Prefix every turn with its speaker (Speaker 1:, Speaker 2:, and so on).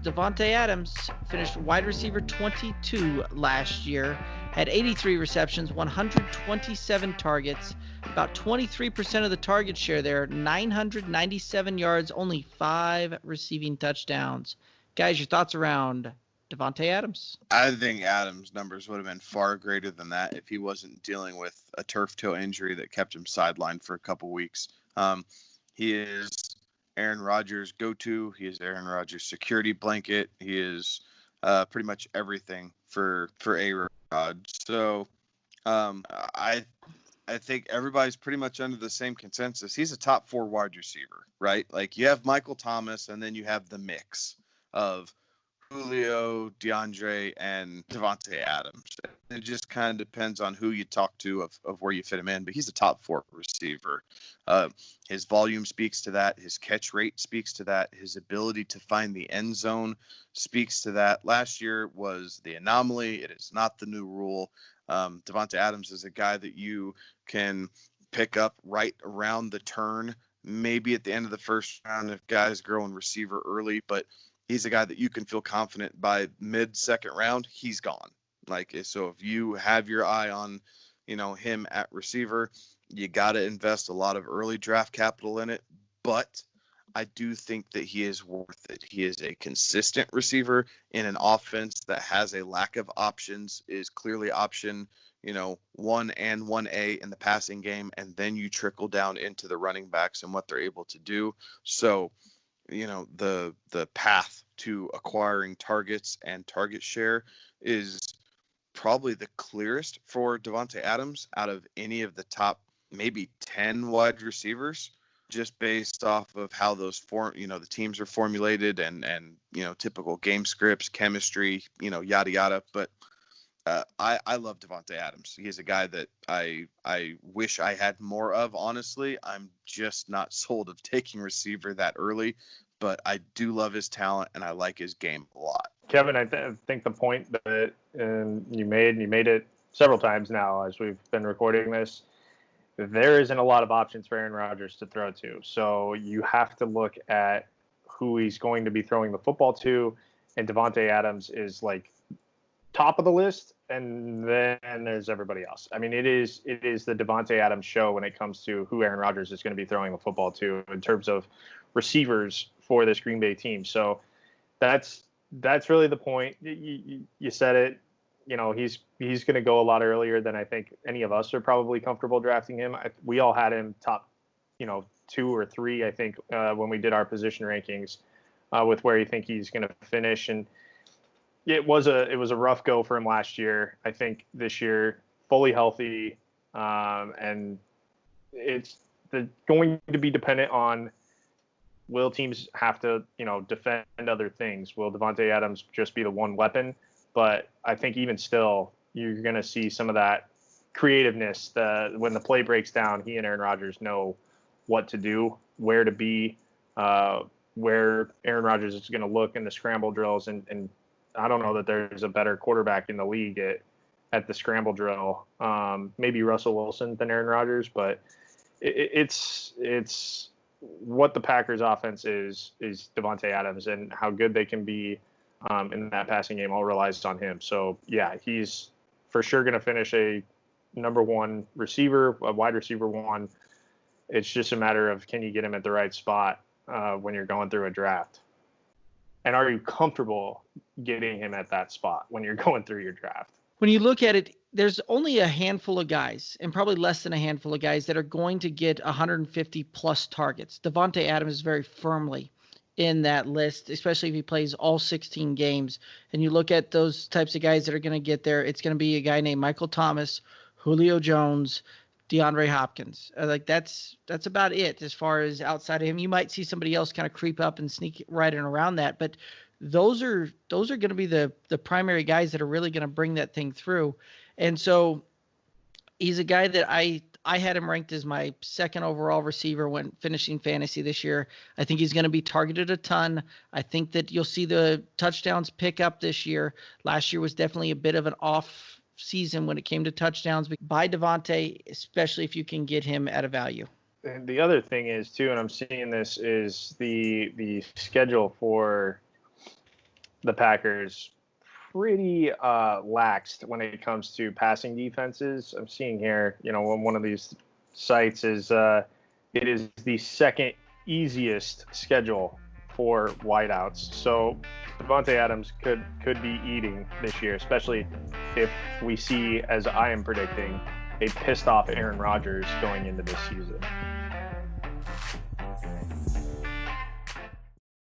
Speaker 1: Davante Adams finished wide receiver 22 last year, had 83 receptions, 127 targets, about 23% of the target share there, 997 yards, only 5 receiving touchdowns. Guys, your thoughts around Davante Adams?
Speaker 2: I think Adams' numbers would have been far greater than that if he wasn't dealing with a turf toe injury that kept him sidelined for a couple weeks. He is Aaron Rodgers' go-to. He is Aaron Rodgers' security blanket. He is pretty much everything for A-Rod. So I think everybody's pretty much under the same consensus. He's a top 4 wide receiver, right? Like, you have Michael Thomas, and then you have the mix of Julio, DeAndre, and Davante Adams. It just kind of depends on who you talk to of where you fit him in, but he's a top 4 receiver. His volume speaks to that. His catch rate speaks to that. His ability to find the end zone speaks to that. Last year was the anomaly. It is not the new rule. Davante Adams is a guy that you can pick up right around the turn, maybe at the end of the first round if guys grow in receiver early, but he's a guy that you can feel confident by mid-second round, he's gone. Like, so if you have your eye on, him at receiver, you got to invest a lot of early draft capital in it. But I do think that he is worth it. He is a consistent receiver in an offense that has a lack of options, is clearly option, 1 and 1A in the passing game, and then you trickle down into the running backs and what they're able to do. So, the path to acquiring targets and target share is probably the clearest for Davante Adams out of any of the top maybe 10 wide receivers, just based off of how those the teams are formulated and typical game scripts, chemistry, yada yada. But I love Davante Adams. He's a guy that I wish I had more of, honestly. I'm just not sold of taking receiver that early, but I do love his talent and I like his game a lot.
Speaker 3: Kevin, I think the point that you made it several times now as we've been recording this, there isn't a lot of options for Aaron Rodgers to throw to. So you have to look at who he's going to be throwing the football to, and Davante Adams is like top of the list, and then there's everybody else. I mean, it is the Davante Adams show when it comes to who Aaron Rodgers is going to be throwing the football to in terms of receivers for this Green Bay team. So that's really the point. You said it. He's going to go a lot earlier than I think any of us are probably comfortable drafting him. We all had him top, 2 or 3, I think, when we did our position rankings with where you think he's going to finish. And it was a rough go for him last year. I think this year, fully healthy, and it's going to be dependent on, will teams have to, defend other things? Will Davante Adams just be the one weapon? But I think even still, you're going to see some of that creativeness. When the play breaks down, he and Aaron Rodgers know what to do, where to be, where Aaron Rodgers is going to look in the scramble drills. And I don't know that there's a better quarterback in the league at the scramble drill. Maybe Russell Wilson than Aaron Rodgers, but it's what the Packers offense is Davante Adams, and how good they can be in that passing game all relies on him. So yeah, he's for sure going to finish a number 1 receiver, a wide receiver 1. It's just a matter of, can you get him at the right spot when you're going through a draft? And are you comfortable getting him at that spot when you're going through your draft?
Speaker 1: When you look at it, there's only a handful of guys, and probably less than a handful of guys, that are going to get 150 plus targets. Davante Adams is very firmly in that list, especially if he plays all 16 games. And you look at those types of guys that are going to get there, it's going to be a guy named Michael Thomas, Julio Jones, DeAndre Hopkins. That's about it as far as outside of him. You might see somebody else kind of creep up and sneak right in around that, but those are going to be the primary guys that are really going to bring that thing through. And so he's a guy that I had him ranked as my 2nd overall receiver when finishing fantasy this year. I think he's going to be targeted a ton. I think that you'll see the touchdowns pick up this year. Last year was definitely a bit of an off season when it came to touchdowns. Buy Davante, especially if you can get him at a value.
Speaker 3: And the other thing is too, and I'm seeing this, is the schedule for the Packers pretty laxed when it comes to passing defenses. I'm seeing here, on one of these sites is it is the second easiest schedule for wideouts. So Davante Adams could be eating this year, especially if we see, as I am predicting, a pissed off Aaron Rodgers going into this season.